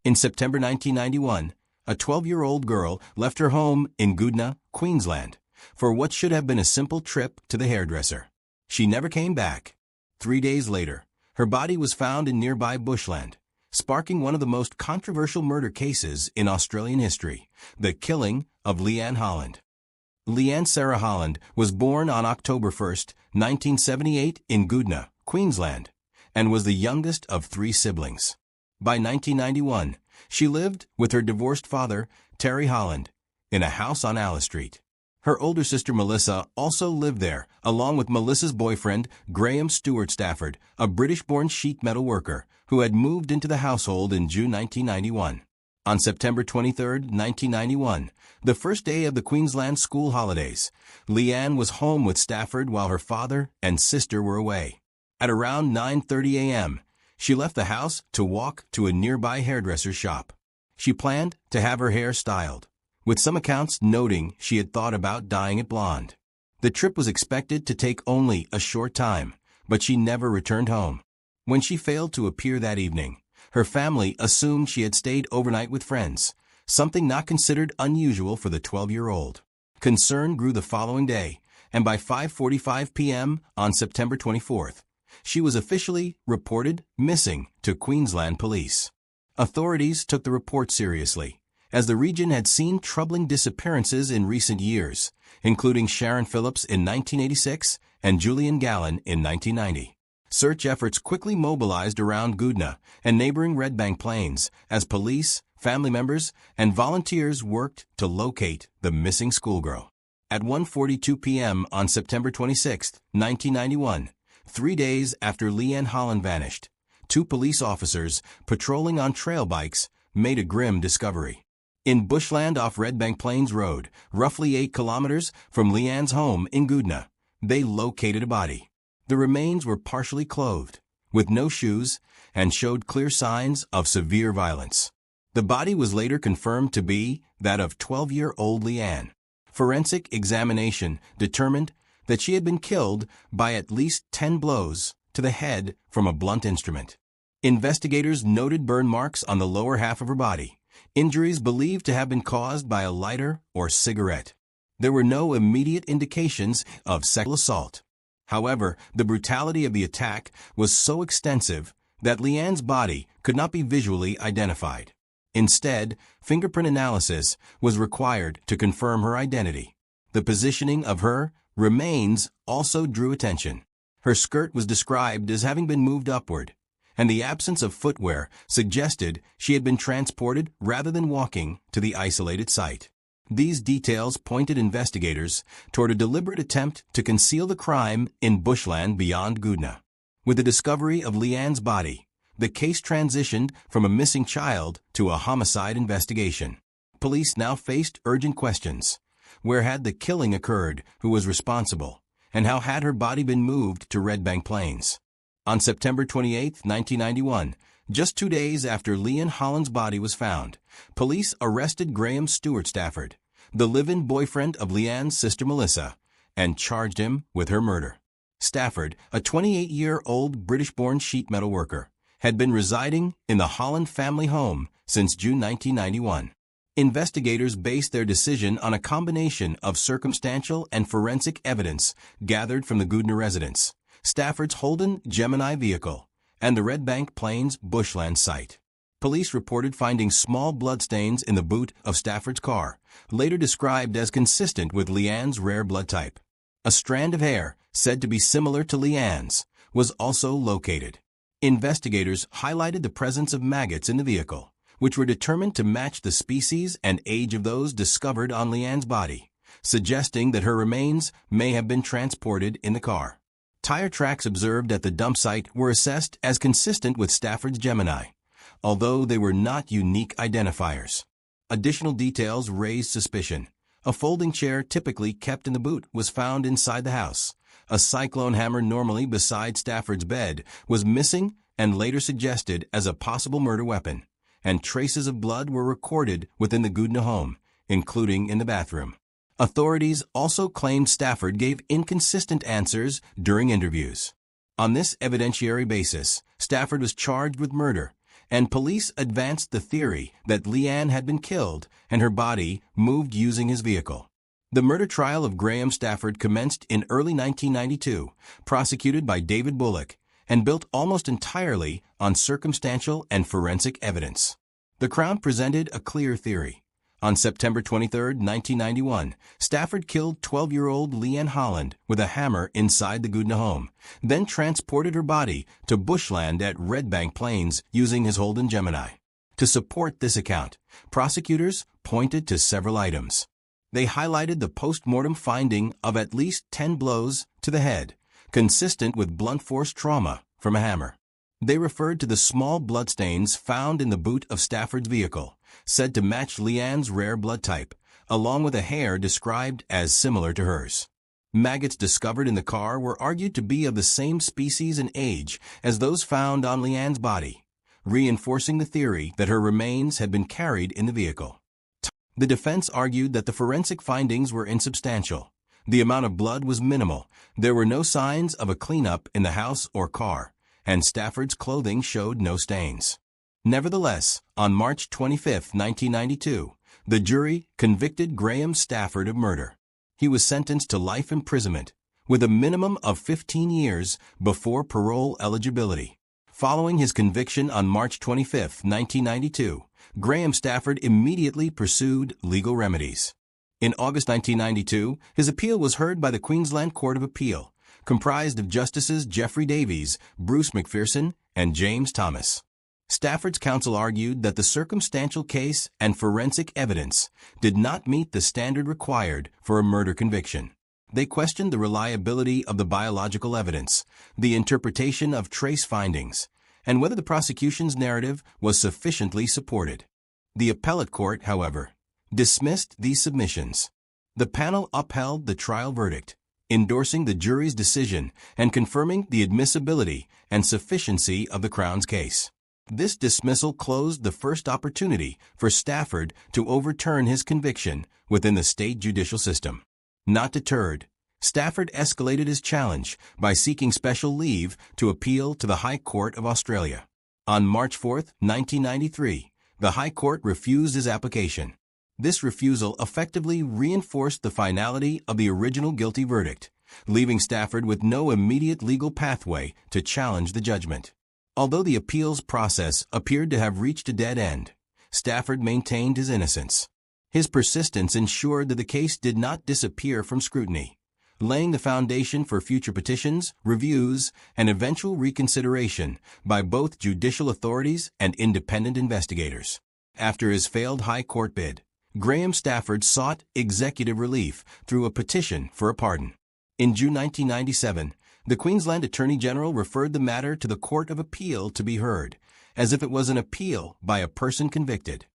In September 1991, a 12-year-old girl left her home in Goodna, Queensland, for what should have been a simple trip to the hairdresser. She never came back. 3 days later, her body was found in nearby bushland, sparking one of the most controversial murder cases in Australian history, the killing of Leanne Holland. Leanne Sarah Holland was born on October 1, 1978 in Goodna, Queensland, and was the youngest of 3 siblings. By 1991, she lived with her divorced father, Terry Holland, in a house on Alice Street. Her older sister Melissa also lived there, along with Melissa's boyfriend, Graham Stewart Stafford, a British-born sheet metal worker who had moved into the household in June 1991. On September 23, 1991, the first day of the Queensland school holidays, Leanne was home with Stafford while her father and sister were away. At around 9:30 a.m., she left the house to walk to a nearby hairdresser's shop. She planned to have her hair styled, with some accounts noting she had thought about dyeing it blonde. The trip was expected to take only a short time, but she never returned home. When she failed to appear that evening, her family assumed she had stayed overnight with friends, something not considered unusual for the 12-year-old. Concern grew the following day, and by 5:45 p.m. on September 24th, she was officially reported missing to Queensland police. Authorities took the report seriously, as the region had seen troubling disappearances in recent years, including Sharon Phillips in 1986 and Julian Gallen in 1990. Search efforts quickly mobilized around Goodna and neighboring Redbank plains as police, family members, and volunteers worked to locate the missing schoolgirl. At 1:42 p.m. on September 26, 1991, 3 days after Leanne Holland vanished, 2 police officers patrolling on trail bikes made a grim discovery. In bushland off Redbank Plains Road, roughly 8 kilometers from Leanne's home in Goodna, they located a body. The remains were partially clothed, with no shoes, and showed clear signs of severe violence. The body was later confirmed to be that of 12-year-old Leanne. Forensic examination determined that she had been killed by at least 10 blows to the head from a blunt instrument. Investigators noted burn marks on the lower half of her body, injuries believed to have been caused by a lighter or cigarette. There were no immediate indications of sexual assault. However, the brutality of the attack was so extensive that Leanne's body could not be visually identified. Instead, fingerprint analysis was required to confirm her identity. The positioning of her remains also drew attention. Her skirt was described as having been moved upward, and the absence of footwear suggested she had been transported rather than walking to the isolated site. These details pointed investigators toward a deliberate attempt to conceal the crime in bushland beyond Goodna. With the discovery of Leanne's body, the case transitioned from a missing child to a homicide investigation. Police now faced urgent questions. Where had the killing occurred? Who was responsible? And how had her body been moved to Redbank Plains? On September 28, 1991, just 2 days after Leanne Holland's body was found, police arrested Graham Stewart Stafford, the live-in boyfriend of Leanne's sister Melissa, and charged him with her murder. Stafford, a 28-year-old British-born sheet metal worker, had been residing in the Holland family home since June 1991. Investigators based their decision on a combination of circumstantial and forensic evidence gathered from the Goodna residence, Stafford's Holden Gemini vehicle, and the Redbank Plains bushland site. Police reported finding small bloodstains in the boot of Stafford's car, later described as consistent with Leanne's rare blood type. A strand of hair, said to be similar to Leanne's, was also located. Investigators highlighted the presence of maggots in the vehicle, which were determined to match the species and age of those discovered on Leanne's body, suggesting that her remains may have been transported in the car. Tire tracks observed at the dump site were assessed as consistent with Stafford's Gemini, although they were not unique identifiers. Additional details raised suspicion. A folding chair typically kept in the boot was found inside the house. A cyclone hammer normally beside Stafford's bed was missing and later suggested as a possible murder weapon, and traces of blood were recorded within the Goodna home, including in the bathroom. Authorities also claimed Stafford gave inconsistent answers during interviews. On this evidentiary basis, Stafford was charged with murder and police advanced the theory that Leanne had been killed and her body moved using his vehicle. The murder trial of Graham Stafford commenced in early 1992, prosecuted by David Bullock, and built almost entirely on circumstantial and forensic evidence. The Crown presented a clear theory. On September 23, 1991, Stafford killed 12-year-old Leanne Holland with a hammer inside the Goodna home, then transported her body to bushland at Redbank Plains using his Holden Gemini. To support this account, prosecutors pointed to several items. They highlighted the post-mortem finding of at least 10 blows to the head, consistent with blunt force trauma from a hammer. They referred to the small bloodstains found in the boot of Stafford's vehicle, said to match Leanne's rare blood type, along with a hair described as similar to hers. Maggots discovered in the car were argued to be of the same species and age as those found on Leanne's body, reinforcing the theory that her remains had been carried in the vehicle. The defense argued that the forensic findings were insubstantial. The amount of blood was minimal, there were no signs of a cleanup in the house or car, and Stafford's clothing showed no stains. Nevertheless, on March 25, 1992, the jury convicted Graham Stafford of murder. He was sentenced to life imprisonment, with a minimum of 15 years before parole eligibility. Following his conviction on March 25, 1992, Graham Stafford immediately pursued legal remedies. In August 1992, his appeal was heard by the Queensland Court of Appeal, comprised of Justices Geoffrey Davies, Bruce McPherson, and James Thomas. Stafford's counsel argued that the circumstantial case and forensic evidence did not meet the standard required for a murder conviction. They questioned the reliability of the biological evidence, the interpretation of trace findings, and whether the prosecution's narrative was sufficiently supported. The appellate court, however, dismissed these submissions. The panel upheld the trial verdict, endorsing the jury's decision and confirming the admissibility and sufficiency of the Crown's case. This dismissal closed the first opportunity for Stafford to overturn his conviction within the state judicial system. Not deterred, Stafford escalated his challenge by seeking special leave to appeal to the High Court of Australia. On March 4, 1993, the High Court refused his application. This refusal effectively reinforced the finality of the original guilty verdict, leaving Stafford with no immediate legal pathway to challenge the judgment. Although the appeals process appeared to have reached a dead end, Stafford maintained his innocence. His persistence ensured that the case did not disappear from scrutiny, laying the foundation for future petitions, reviews, and eventual reconsideration by both judicial authorities and independent investigators. After his failed High Court bid, Graham Stafford sought executive relief through a petition for a pardon. In June 1997, the Queensland Attorney General referred the matter to the Court of Appeal to be heard, as if it was an appeal by a person convicted.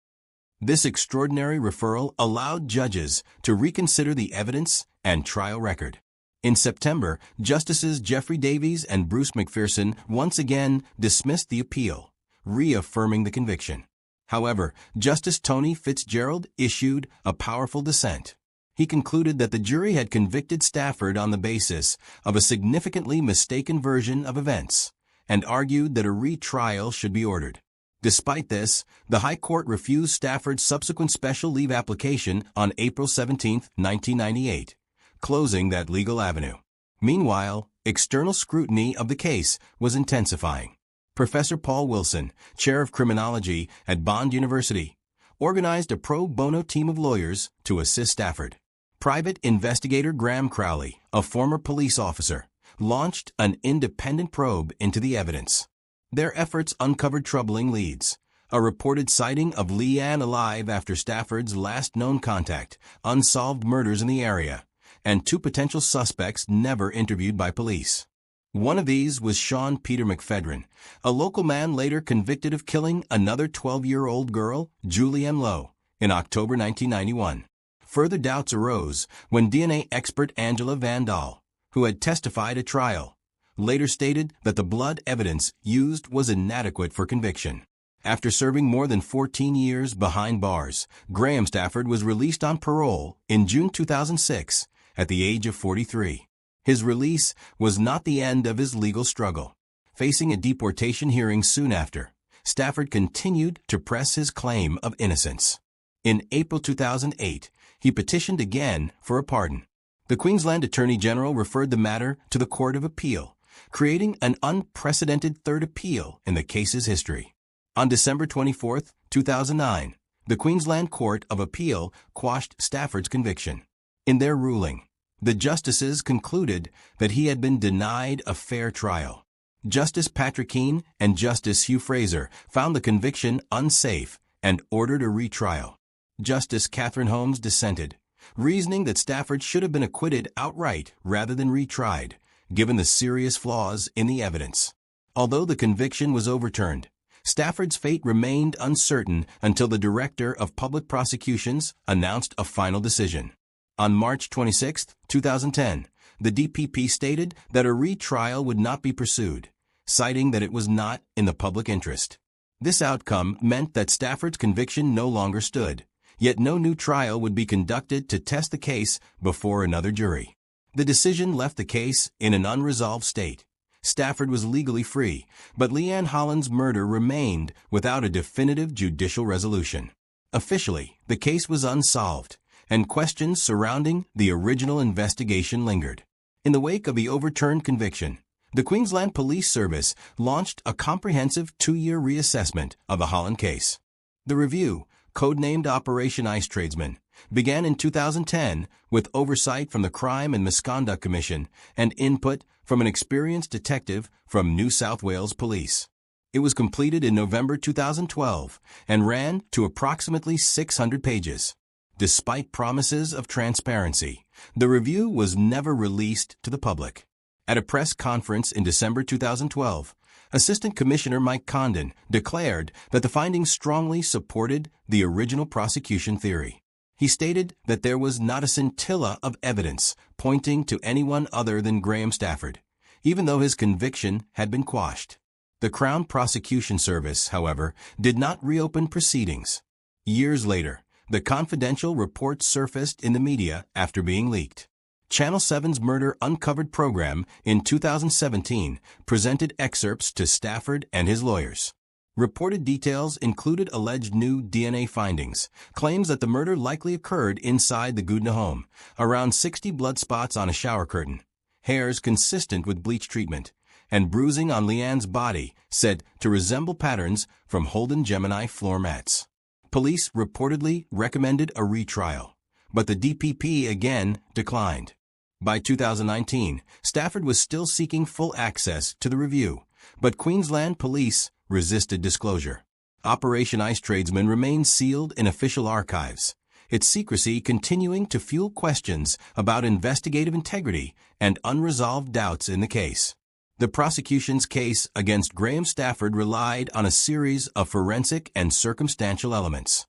This extraordinary referral allowed judges to reconsider the evidence and trial record. In September, Justices Geoffrey Davies and Bruce McPherson once again dismissed the appeal, reaffirming the conviction. However, Justice Tony Fitzgerald issued a powerful dissent. He concluded that the jury had convicted Stafford on the basis of a significantly mistaken version of events, and argued that a retrial should be ordered. Despite this, the High Court refused Stafford's subsequent special leave application on April 17, 1998, closing that legal avenue. Meanwhile, external scrutiny of the case was intensifying. Professor Paul Wilson, chair of criminology at Bond University, organized a pro bono team of lawyers to assist Stafford. Private investigator Graham Crowley, a former police officer, launched an independent probe into the evidence. Their efforts uncovered troubling leads: a reported sighting of Leanne alive after Stafford's last known contact, unsolved murders in the area, and 2 potential suspects never interviewed by police. One of these was Sean Peter McPhedran, a local man later convicted of killing another 12-year-old girl, Julianne Lowe, in October 1991. Further doubts arose when DNA expert Angela Van Dahl, who had testified at trial, later stated that the blood evidence used was inadequate for conviction. After serving more than 14 years behind bars, Graham Stafford was released on parole in June 2006 at the age of 43. His release was not the end of his legal struggle. Facing a deportation hearing soon after, Stafford continued to press his claim of innocence. In April 2008, he petitioned again for a pardon. The Queensland Attorney General referred the matter to the Court of Appeal, creating an unprecedented third appeal in the case's history. On December 24, 2009, the Queensland Court of Appeal quashed Stafford's conviction. In their ruling, the justices concluded that he had been denied a fair trial. Justice Patrick Keane and Justice Hugh Fraser found the conviction unsafe and ordered a retrial. Justice Catherine Holmes dissented, reasoning that Stafford should have been acquitted outright rather than retried, given the serious flaws in the evidence. Although the conviction was overturned, Stafford's fate remained uncertain until the Director of Public Prosecutions announced a final decision. On March 26, 2010, the DPP stated that a retrial would not be pursued, citing that it was not in the public interest. This outcome meant that Stafford's conviction no longer stood, yet no new trial would be conducted to test the case before another jury. The decision left the case in an unresolved state. Stafford was legally free, but Leanne Holland's murder remained without a definitive judicial resolution. Officially, the case was unsolved, and questions surrounding the original investigation lingered. In the wake of the overturned conviction, the Queensland Police Service launched a comprehensive 2-year reassessment of the Holland case. The review, codenamed Operation Ice Tradesman, began in 2010 with oversight from the Crime and Misconduct Commission and input from an experienced detective from New South Wales Police. It was completed in November 2012 and ran to approximately 600 pages. Despite promises of transparency, the review was never released to the public. At a press conference in December 2012, Assistant Commissioner Mike Condon declared that the findings strongly supported the original prosecution theory. He stated that there was not a scintilla of evidence pointing to anyone other than Graham Stafford, even though his conviction had been quashed. The Crown Prosecution Service, however, did not reopen proceedings. Years later, the confidential report surfaced in the media after being leaked. Channel 7's Murder Uncovered program in 2017 presented excerpts to Stafford and his lawyers. Reported details included alleged new DNA findings, claims that the murder likely occurred inside the Goodna home, around 60 blood spots on a shower curtain, hairs consistent with bleach treatment, and bruising on Leanne's body said to resemble patterns from Holden Gemini floor mats. Police reportedly recommended a retrial, but the DPP again declined. By 2019, Stafford was still seeking full access to the review, but Queensland Police resisted disclosure. Operation Ice Tradesman remains sealed in official archives, its secrecy continuing to fuel questions about investigative integrity and unresolved doubts in the case. The prosecution's case against Graham Stafford relied on a series of forensic and circumstantial elements.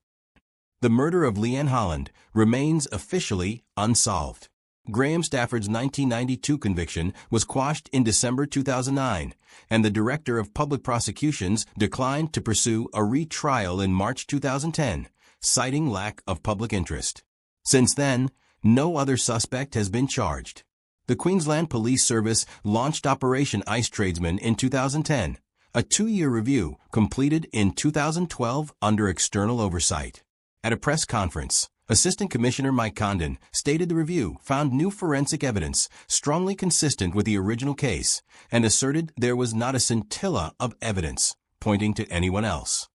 The murder of Leanne Holland remains officially unsolved. Graham Stafford's 1992 conviction was quashed in December 2009, and the Director of Public Prosecutions declined to pursue a retrial in March 2010, citing lack of public interest. Since then, no other suspect has been charged. The Queensland Police Service launched Operation Ice Tradesman in 2010, a 2-year review completed in 2012 under external oversight. At a press conference, Assistant Commissioner Mike Condon stated the review found new forensic evidence strongly consistent with the original case and asserted there was not a scintilla of evidence pointing to anyone else.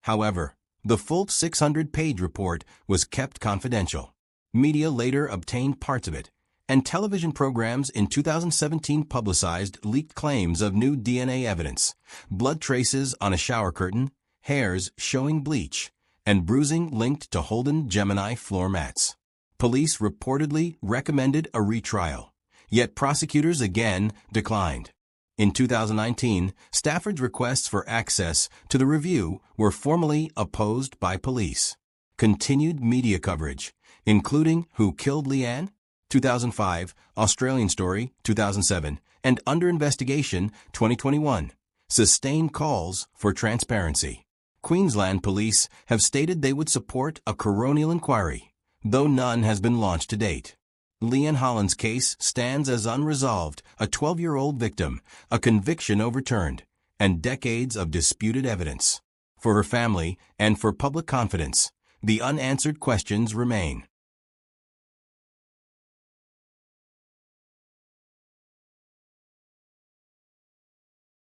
However, the full 600-page report was kept confidential. Media later obtained parts of it, and television programs in 2017 publicized leaked claims of new DNA evidence, blood traces on a shower curtain, hairs showing bleach, and bruising linked to Holden Gemini floor mats. Police reportedly recommended a retrial, yet prosecutors again declined. In 2019, Stafford's requests for access to the review were formally opposed by police. Continued media coverage, including Who Killed Leanne? 2005, Australian Story, 2007, and Under Investigation, 2021, sustained calls for transparency. Queensland Police have stated they would support a coronial inquiry, though none has been launched to date. Leanne Holland's case stands as unresolved, a 12-year-old victim, a conviction overturned, and decades of disputed evidence. For her family and for public confidence, the unanswered questions remain.